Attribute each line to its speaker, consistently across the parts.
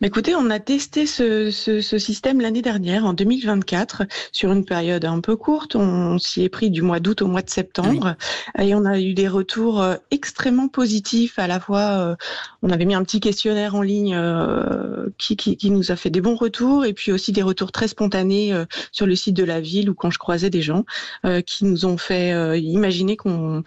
Speaker 1: Mais écoutez, on a testé ce système l'année dernière, en 2024, sur une période un peu courte. On s'y est pris du mois d'août au mois de
Speaker 2: Ah oui.
Speaker 1: septembre. Et on a eu des retours extrêmement positifs. À la fois, on avait mis un petit questionnaire en ligne qui nous a fait des bons retours. Et puis aussi des retours très spontanés sur le site de la ville ou quand je croisais des gens qui nous ont fait imaginer qu'on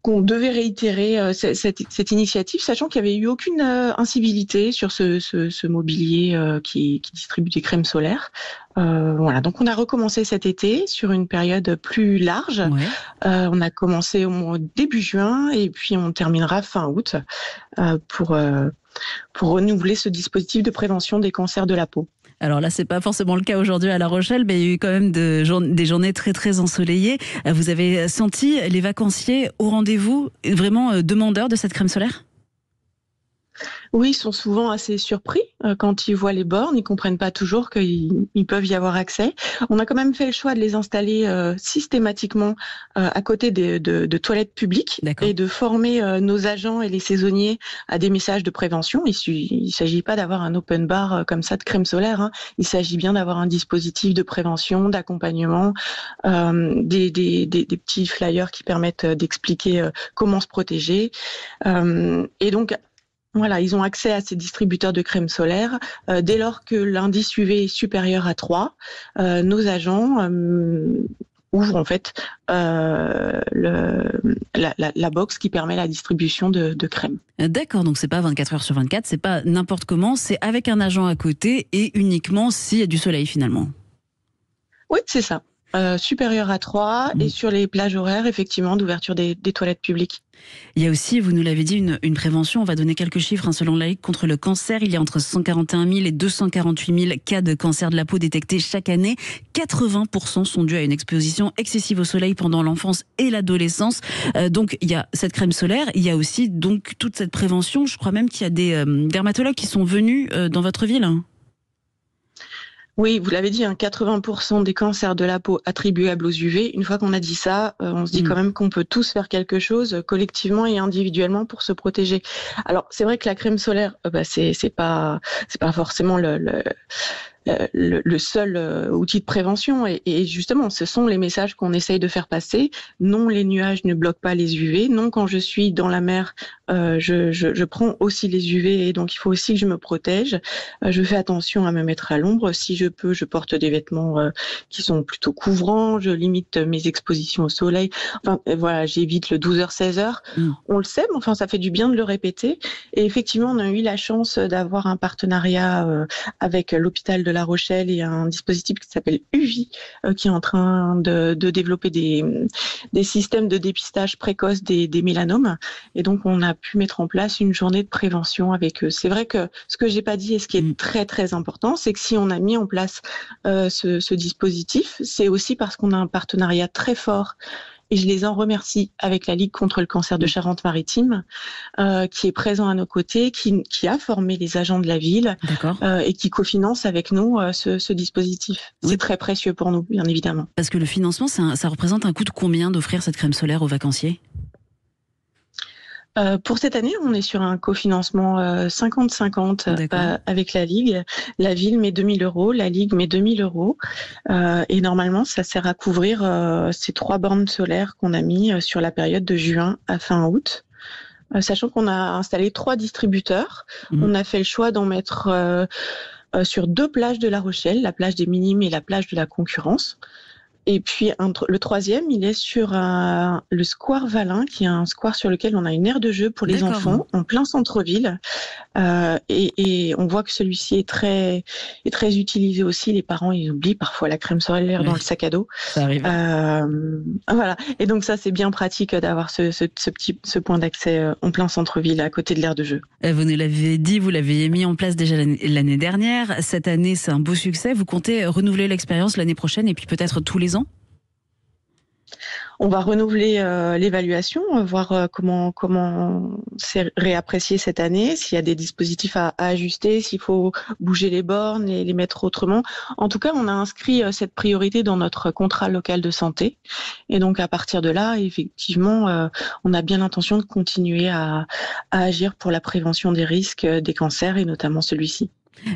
Speaker 1: devait réitérer cette initiative, sachant qu'il n'y avait eu aucune incivilité sur ce mobilier qui distribue des crèmes solaires. Voilà, donc on a recommencé cet été sur une période plus large.
Speaker 2: Ouais.
Speaker 1: On a commencé au début juin et puis on terminera fin août pour renouveler ce dispositif de prévention des cancers de la peau.
Speaker 2: Alors là, c'est pas forcément le cas aujourd'hui à La Rochelle, mais il y a eu quand même des journées très très ensoleillées. Vous avez senti les vacanciers au rendez-vous, vraiment demandeurs de cette crème solaire ?
Speaker 1: Oui, ils sont souvent assez surpris quand ils voient les bornes. Ils comprennent pas toujours qu'ils peuvent y avoir accès. On a quand même fait le choix de les installer systématiquement à côté de toilettes publiques.
Speaker 2: D'accord.
Speaker 1: Et de former nos agents et les saisonniers à des messages de prévention. Il s'agit pas d'avoir un open bar comme ça de crème solaire, hein. Il s'agit bien d'avoir un dispositif de prévention, d'accompagnement, des petits flyers qui permettent d'expliquer comment se protéger. Et donc, voilà, ils ont accès à ces distributeurs de crème solaire. Dès lors que l'indice UV est supérieur à 3, nos agents ouvrent en fait la box qui permet la distribution de crème.
Speaker 2: D'accord, donc c'est pas 24 heures sur 24, c'est pas n'importe comment, c'est avec un agent à côté et uniquement s'il y a du soleil finalement.
Speaker 1: Oui, c'est ça. Supérieur à 3 et sur les plages horaires, effectivement, d'ouverture des toilettes publiques.
Speaker 2: Il y a aussi, vous nous l'avez dit, une prévention. On va donner quelques chiffres. Selon la Ligue contre le cancer, il y a entre 141 000 et 248 000 cas de cancer de la peau détectés chaque année. 80% sont dus à une exposition excessive au soleil pendant l'enfance et l'adolescence. Donc, il y a cette crème solaire. Il y a aussi donc toute cette prévention. Je crois même qu'il y a des dermatologues qui sont venus dans votre ville.
Speaker 1: Oui, vous l'avez dit, 80% des cancers de la peau attribuables aux UV. Une fois qu'on a dit ça, on se dit quand même qu'on peut tous faire quelque chose collectivement et individuellement pour se protéger. Alors, c'est vrai que la crème solaire, c'est pas forcément le seul outil de prévention et justement ce sont les messages qu'on essaye de faire passer. Non, les nuages ne bloquent pas les UV. Non, quand je suis dans la mer, je prends aussi les UV et donc il faut aussi que je me protège. Je fais attention à me mettre à l'ombre. Si je peux, je porte des vêtements qui sont plutôt couvrants. Je limite mes expositions au soleil. Enfin voilà, j'évite le 12h-16h. On le sait, mais enfin ça fait du bien de le répéter. Et effectivement, on a eu la chance d'avoir un partenariat avec l'hôpital de La Rochelle et un dispositif qui s'appelle UVI qui est en train de développer des systèmes de dépistage précoce des mélanomes. Et donc, on a pu mettre en place une journée de prévention avec eux. C'est vrai que ce que j'ai pas dit et ce qui est très, très important, c'est que si on a mis en place ce dispositif, c'est aussi parce qu'on a un partenariat très fort et je les en remercie avec la Ligue contre le cancer de Charente-Maritime, qui est présent à nos côtés, qui a formé les agents de la ville et qui cofinance avec nous ce dispositif.
Speaker 2: Oui.
Speaker 1: C'est très précieux pour nous, bien évidemment.
Speaker 2: Parce que le financement, ça représente un coût de combien d'offrir cette crème solaire aux vacanciers ?
Speaker 1: Pour cette année, on est sur un cofinancement 50-50 avec la Ligue. La ville met 2 000 €, la Ligue met 2 000 €. Et normalement, ça sert à couvrir ces 3 bornes solaires qu'on a mis sur la période de juin à fin août. Sachant qu'on a installé 3 distributeurs. On a fait le choix d'en mettre sur 2 plages de La Rochelle, la plage des Minimes et la plage de la Concurrence. Et puis le troisième, il est sur le square Valin, qui est un square sur lequel on a une aire de jeu pour les enfants, en plein centre-ville. Et on voit que celui-ci est très utilisé aussi. Les parents, ils oublient parfois la crème solaire dans le sac à dos.
Speaker 2: Ça arrive.
Speaker 1: Voilà. Et donc ça, c'est bien pratique d'avoir ce point d'accès en plein centre-ville, à côté de l'aire de jeu.
Speaker 2: Vous nous l'avez dit, vous l'aviez mis en place déjà l'année dernière. Cette année, c'est un beau succès. Vous comptez renouveler l'expérience l'année prochaine et puis peut-être tous les ans ?
Speaker 1: On va renouveler l'évaluation, voir comment c'est réapprécié cette année, s'il y a des dispositifs à ajuster, s'il faut bouger les bornes et les mettre autrement. En tout cas, on a inscrit cette priorité dans notre contrat local de santé. Et donc, à partir de là, effectivement, on a bien l'intention de continuer à agir pour la prévention des risques des cancers et notamment celui-ci.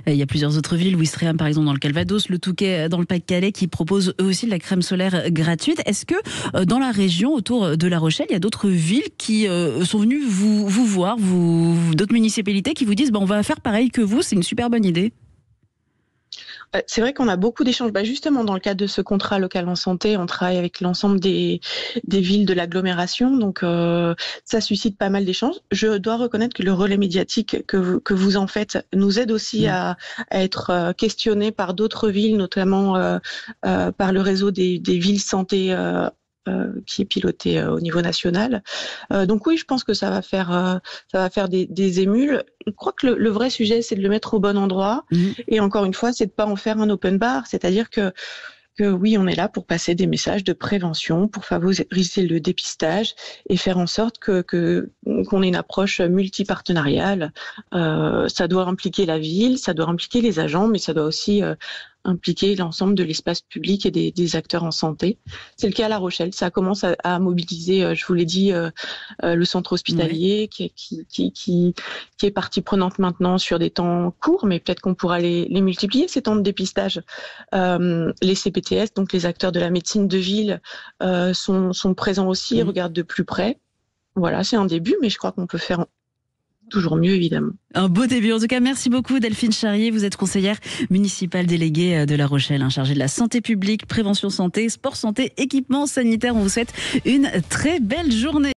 Speaker 2: Il y a plusieurs autres villes, Ouistreham par exemple dans le Calvados, le Touquet dans le Pas-de-Calais, qui proposent eux aussi de la crème solaire gratuite. Est-ce que dans la région autour de La Rochelle, il y a d'autres villes qui sont venues vous voir, d'autres municipalités qui vous disent on va faire pareil que vous, c'est une super bonne idée?
Speaker 1: C'est vrai qu'on a beaucoup d'échanges. Justement, dans le cadre de ce contrat local en santé, on travaille avec l'ensemble des villes de l'agglomération. Donc, ça suscite pas mal d'échanges. Je dois reconnaître que le relais médiatique que vous en faites nous aide aussi à être questionnés par d'autres villes, notamment par le réseau des villes santé qui est piloté au niveau national. Donc oui, je pense que ça va faire des émules. Je crois que le vrai sujet, c'est de le mettre au bon endroit. Et encore une fois, c'est de pas en faire un open bar. C'est-à-dire que oui, on est là pour passer des messages de prévention, pour favoriser le dépistage et faire en sorte qu'on ait une approche multipartenariale. Ça doit impliquer la ville, ça doit impliquer les agents, mais ça doit aussi impliquer l'ensemble de l'espace public et des acteurs en santé. C'est le cas à La Rochelle. Ça commence à mobiliser, je vous l'ai dit, le centre hospitalier qui est partie prenante maintenant sur des temps courts, mais peut-être qu'on pourra les multiplier, ces temps de dépistage. Les CPTS, donc les acteurs de la médecine de ville, sont présents aussi et regardent de plus près. Voilà, c'est un début, mais je crois qu'on peut faire toujours mieux, évidemment.
Speaker 2: Un beau début. En tout cas, merci beaucoup Delphine Charrier. Vous êtes conseillère municipale déléguée de La Rochelle, chargée de la santé publique, prévention santé, sport santé, équipement sanitaire. On vous souhaite une très belle journée.